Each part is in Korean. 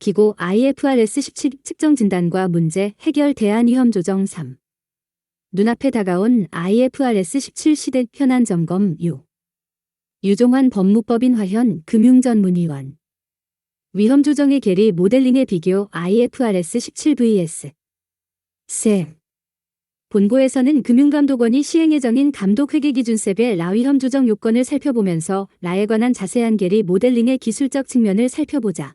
기고 IFRS 17 측정 진단과 문제 해결 대안 위험 조정 3. 눈앞에 다가온 IFRS 17 시대 현안 점검 유종환 법무법인 화현 금융전문위원. 위험 조정의 계리 모델링의 비교 IFRS 17 vs. 세. 본고에서는 금융감독원이 시행 예정인 감독회계기준셉의 라 위험 조정 요건을 살펴보면서 라에 관한 자세한 계리 모델링의 기술적 측면을 살펴보자.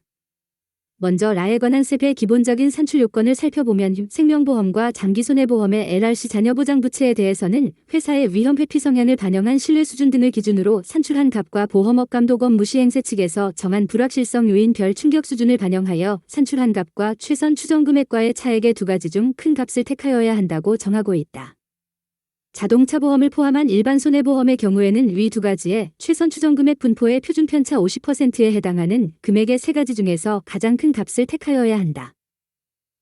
먼저 라에 관한 셉의 기본적인 산출 요건을 살펴보면 생명보험과 장기손해보험의 LRC 자녀보장부채에 대해서는 회사의 위험 회피 성향을 반영한 신뢰 수준 등을 기준으로 산출한 값과 보험업 감독 업무 시행세 측에서 정한 불확실성 요인별 충격 수준을 반영하여 산출한 값과 최선 추정 금액과의 차액의 두 가지 중 큰 값을 택하여야 한다고 정하고 있다. 자동차 보험을 포함한 일반 손해보험의 경우에는 위 두 가지의 최선 추정금액 분포의 표준 편차 50%에 해당하는 금액의 세 가지 중에서 가장 큰 값을 택하여야 한다.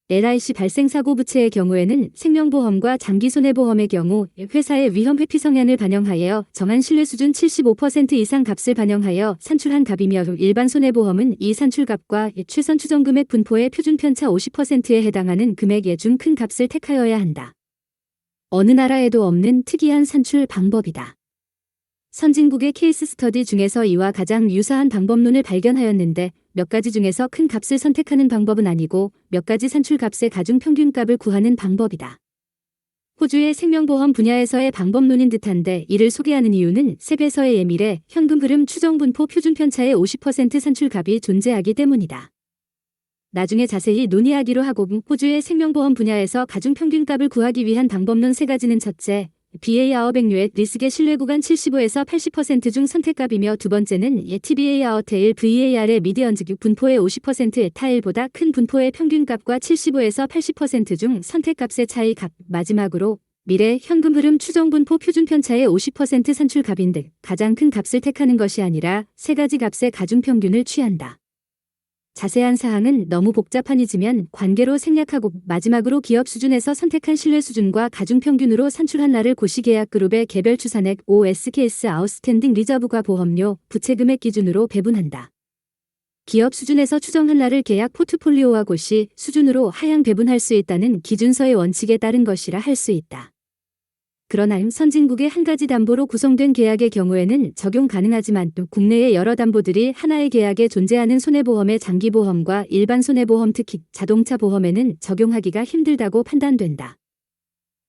LIC 발생사고 부채의 경우에는 생명보험과 장기손해보험의 경우 회사의 위험 회피 성향을 반영하여 정한 신뢰 수준 75% 이상 값을 반영하여 산출한 값이며 일반 손해보험은 이 산출값과 최선 추정금액 분포의 표준 편차 50%에 해당하는 금액의 중 큰 값을 택하여야 한다. 어느 나라에도 없는 특이한 산출 방법이다. 선진국의 케이스 스터디 중에서 이와 가장 유사한 방법론을 발견하였는데 몇 가지 중에서 큰 값을 선택하는 방법은 아니고 몇 가지 산출값의 가중평균값을 구하는 방법이다. 호주의 생명보험 분야에서의 방법론인 듯한데 이를 소개하는 이유는 셉에서의 예밀해 현금 흐름 추정 분포 표준 편차의 50% 산출값이 존재하기 때문이다. 나중에 자세히 논의하기로 하고 호주의 생명보험 분야에서 가중평균값을 구하기 위한 방법론 세 가지는 첫째, BAR 백류의 리스크의 신뢰구간 75에서 80% 중 선택값이며 두 번째는 TBAR 테일 VAR의 미디언 즉 분포의 50%의 타일보다 큰 분포의 평균값과 75에서 80% 중 선택값의 차이 값, 마지막으로 미래 현금 흐름 추정 분포 표준 편차의 50% 산출값인데 가장 큰 값을 택하는 것이 아니라 세 가지 값의 가중평균을 취한다. 자세한 사항은 너무 복잡한 잊으면 관계로 생략하고 마지막으로 기업 수준에서 선택한 신뢰 수준과 가중평균으로 산출한 날을 고시계약그룹의 개별 추산액 OSKS 아웃스탠딩 리저브과 보험료, 부채금액 기준으로 배분한다. 기업 수준에서 추정한 날을 계약 포트폴리오와 고시 수준으로 하향 배분할 수 있다는 기준서의 원칙에 따른 것이라 할 수 있다. 그러나 선진국의 한 가지 담보로 구성된 계약의 경우에는 적용 가능하지만 또 국내의 여러 담보들이 하나의 계약에 존재하는 손해보험의 장기보험과 일반 손해보험 특히 자동차 보험에는 적용하기가 힘들다고 판단된다.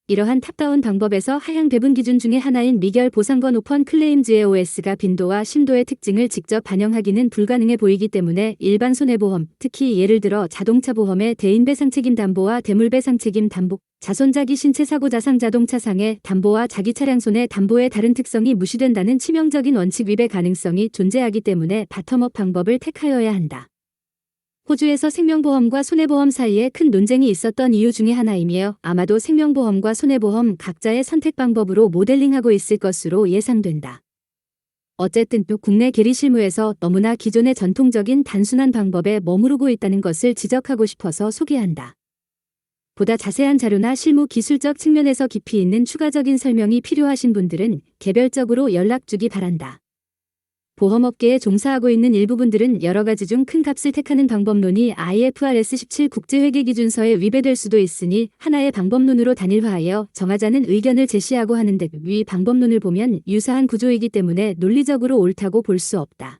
이러한 탑다운 방법에서 하향 배분 기준 중의 하나인 미결 보상권 오펀 클레임 GAOS가 빈도와 심도의 특징을 직접 반영하기는 불가능해 보이기 때문에 일반 손해보험, 특히 예를 들어 자동차 보험의 대인배상책임 담보와 대물배상책임 담보, 자손자기 신체사고 자상 자동차상의 담보와 자기 차량 손해 담보의 다른 특성이 무시된다는 치명적인 원칙 위배 가능성이 존재하기 때문에 바텀업 방법을 택하여야 한다. 호주에서 생명보험과 손해보험 사이에 큰 논쟁이 있었던 이유 중의 하나이며 아마도 생명보험과 손해보험 각자의 선택 방법으로 모델링하고 있을 것으로 예상된다. 어쨌든 또 국내 계리 실무에서 너무나 기존의 전통적인 단순한 방법에 머무르고 있다는 것을 지적하고 싶어서 소개한다. 보다 자세한 자료나 실무 기술적 측면에서 깊이 있는 추가적인 설명이 필요하신 분들은 개별적으로 연락 주기 바란다. 보험업계에 종사하고 있는 일부분들은 여러 가지 중 큰 값을 택하는 방법론이 IFRS 17 국제회계기준서에 위배될 수도 있으니 하나의 방법론으로 단일화하여 정하자는 의견을 제시하고 하는데 위 방법론을 보면 유사한 구조이기 때문에 논리적으로 옳다고 볼 수 없다.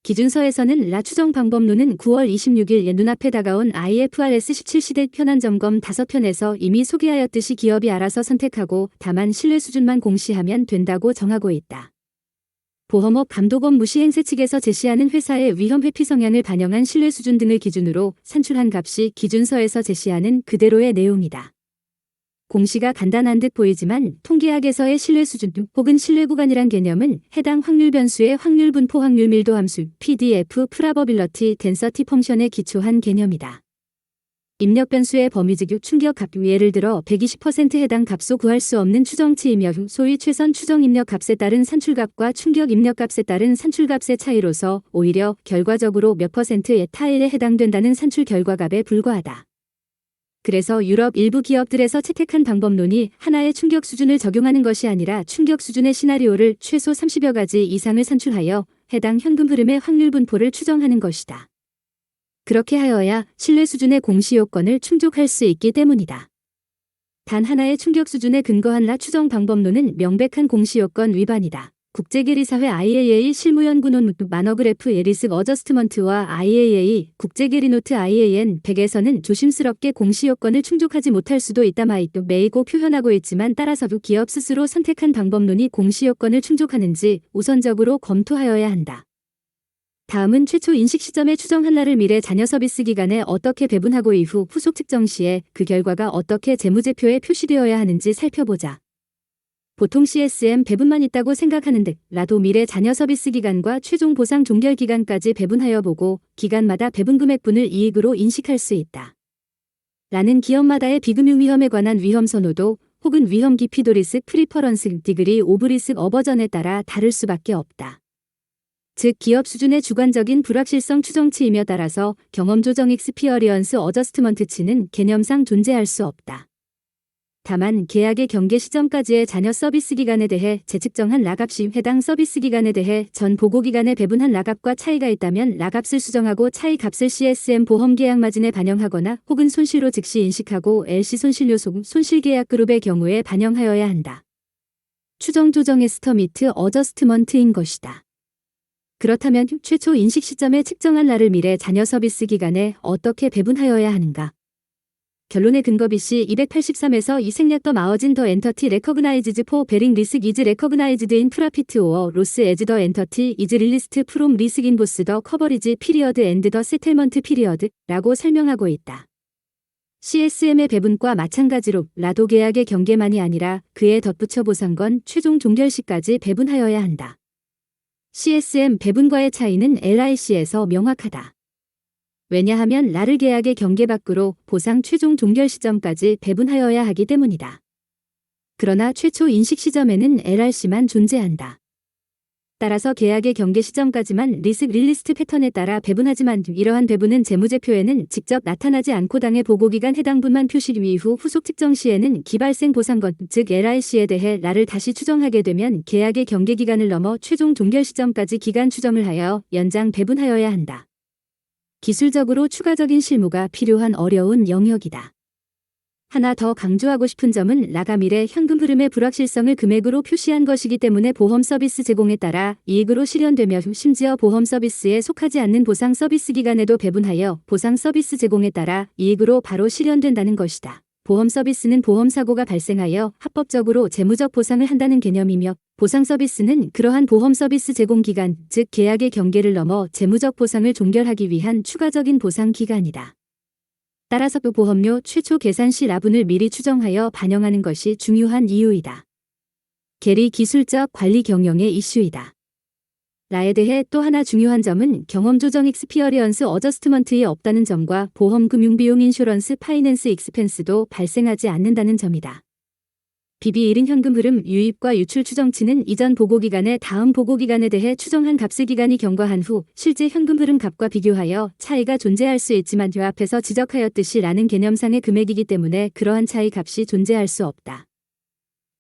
기준서에서는 라 추정 방법론은 9월 26일에 눈앞에 다가온 IFRS 17 시대 현안 점검 5편에서 이미 소개하였듯이 기업이 알아서 선택하고 다만 신뢰 수준만 공시하면 된다고 정하고 있다. 보험업 감독원 무시행세 측에서 제시하는 회사의 위험 회피 성향을 반영한 신뢰 수준 등을 기준으로 산출한 값이 기준서에서 제시하는 그대로의 내용이다. 공시가 간단한 듯 보이지만 통계학에서의 신뢰 수준 혹은 신뢰 구간이란 개념은 해당 확률 변수의 확률 분포 확률 밀도 함수 PDF 프라버빌러티 덴서티 펑션에 기초한 개념이다. 입력 변수의 범위 즉 충격 값 예를 들어 120% 해당 값소 구할 수 없는 추정치이며 소위 최선 추정 입력 값에 따른 산출값과 충격 입력 값에 따른 산출값의 차이로서 오히려 결과적으로 몇 %의 타일에 해당된다는 산출 결과값에 불과하다. 그래서 유럽 일부 기업들에서 채택한 방법론이 하나의 충격 수준을 적용하는 것이 아니라 충격 수준의 시나리오를 최소 30여 가지 이상을 산출하여 해당 현금 흐름의 확률 분포를 추정하는 것이다. 그렇게 하여야 신뢰 수준의 공시요건을 충족할 수 있기 때문이다. 단 하나의 충격 수준에 근거한 라 추정 방법론은 명백한 공시요건 위반이다. 국제계리사회 IAA 실무연구논 마너그래프 예리스 어저스트먼트와 IAA 국제계리노트 IAN 100에서는 조심스럽게 공시요건을 충족하지 못할 수도 있다마이도 매이고 표현하고 있지만 따라서도 기업 스스로 선택한 방법론이 공시요건을 충족하는지 우선적으로 검토하여야 한다. 다음은 최초 인식 시점에 추정한 날을 미래 자녀 서비스 기간에 어떻게 배분하고 이후 후속 측정 시에 그 결과가 어떻게 재무제표에 표시되어야 하는지 살펴보자. 보통 CSM 배분만 있다고 생각하는 듯 라도 미래 자녀 서비스 기간과 최종 보상 종결 기간까지 배분하여 보고 기간마다 배분 금액분을 이익으로 인식할 수 있다. 라는 기업마다의 비금융 위험에 관한 위험 선호도 혹은 위험 깊이도 리스크 프리퍼런스 디그리 오브 리스크 어버전에 따라 다를 수밖에 없다. 즉 기업 수준의 주관적인 불확실성 추정치이며 따라서 경험 조정 익스피어리언스 어저스트먼트치는 개념상 존재할 수 없다. 다만 계약의 경계 시점까지의 자녀 서비스 기간에 대해 재측정한 라값 시 해당 서비스 기간에 대해 전 보고 기간에 배분한 라값과 차이가 있다면 라값을 수정하고 차이 값을 CSM 보험 계약 마진에 반영하거나 혹은 손실로 즉시 인식하고 LC 손실 요소 손실 계약 그룹의 경우에 반영하여야 한다. 추정 조정 에스터미트 어저스트먼트인 것이다. 그렇다면 최초 인식 시점에 측정한 날을 미래 자녀 서비스 기간에 어떻게 배분하여야 하는가? 결론의 근거 BC 283에서 이 생략 더 마어진 더 엔터티 레커그나이즈드 포 베링 리스크 이즈 레커그나이즈드 인 프라피트 오어 로스 에즈 더 엔터티 이즈 릴리스트 프롬 리스크 인보스 더 커버리지 피리어드 앤드 더 세틀먼트 피리어드 라고 설명하고 있다. CSM의 배분과 마찬가지로 라도 계약의 경계만이 아니라 그에 덧붙여 보상건 최종 종결 시까지 배분하여야 한다. CSM 배분과의 차이는 LIC에서 명확하다. 왜냐하면 라를 계약의 경계 밖으로 보상 최종 종결 시점까지 배분하여야 하기 때문이다. 그러나 최초 인식 시점에는 LRC만 존재한다. 따라서 계약의 경계 시점까지만 리스크 릴리스트 패턴에 따라 배분하지만 이러한 배분은 재무제표에는 직접 나타나지 않고 당해 보고기간 해당 분만 표시 이후 후속 측정 시에는 기발생 보상건 즉 LIC에 대해 라를 다시 추정하게 되면 계약의 경계 기간을 넘어 최종 종결 시점까지 기간 추정을 하여 연장 배분하여야 한다. 기술적으로 추가적인 실무가 필요한 어려운 영역이다. 하나 더 강조하고 싶은 점은 라가 미래 현금 흐름의 불확실성을 금액으로 표시한 것이기 때문에 보험 서비스 제공에 따라 이익으로 실현되며 심지어 보험 서비스에 속하지 않는 보상 서비스 기간에도 배분하여 보상 서비스 제공에 따라 이익으로 바로 실현된다는 것이다. 보험 서비스는 보험 사고가 발생하여 합법적으로 재무적 보상을 한다는 개념이며 보상 서비스는 그러한 보험 서비스 제공 기간, 즉 계약의 경계를 넘어 재무적 보상을 종결하기 위한 추가적인 보상 기간이다. 따라서 또 보험료 최초 계산 시 라분을 미리 추정하여 반영하는 것이 중요한 이유이다. 계리 기술적 관리 경영의 이슈이다. 라에 대해 또 하나 중요한 점은 경험 조정 익스피어리언스 어저스트먼트에 없다는 점과 보험 금융 비용 인슈런스 파이낸스 익스펜스도 발생하지 않는다는 점이다. BB1인 현금 흐름 유입과 유출 추정치는 이전 보고기간에 다음 보고기간에 대해 추정한 값의 기간이 경과한 후 실제 현금 흐름 값과 비교하여 차이가 존재할 수 있지만 요 앞에서 지적하였듯이 라는 개념상의 금액이기 때문에 그러한 차이 값이 존재할 수 없다.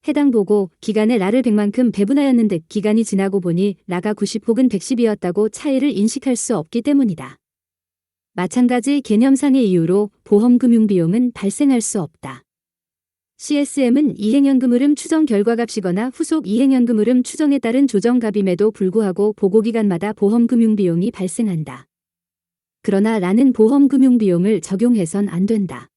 해당 보고 기간에 라를 100만큼 배분하였는데 기간이 지나고 보니 라가 90 혹은 110이었다고 차이를 인식할 수 없기 때문이다. 마찬가지 개념상의 이유로 보험 금융 비용은 발생할 수 없다. CSM은 이행연금 흐름 추정 결과값이거나 후속 이행연금 흐름 추정에 따른 조정값임에도 불구하고 보고기간마다 보험 금융 비용이 발생한다. 그러나 라는 보험 금융 비용을 적용해선 안 된다.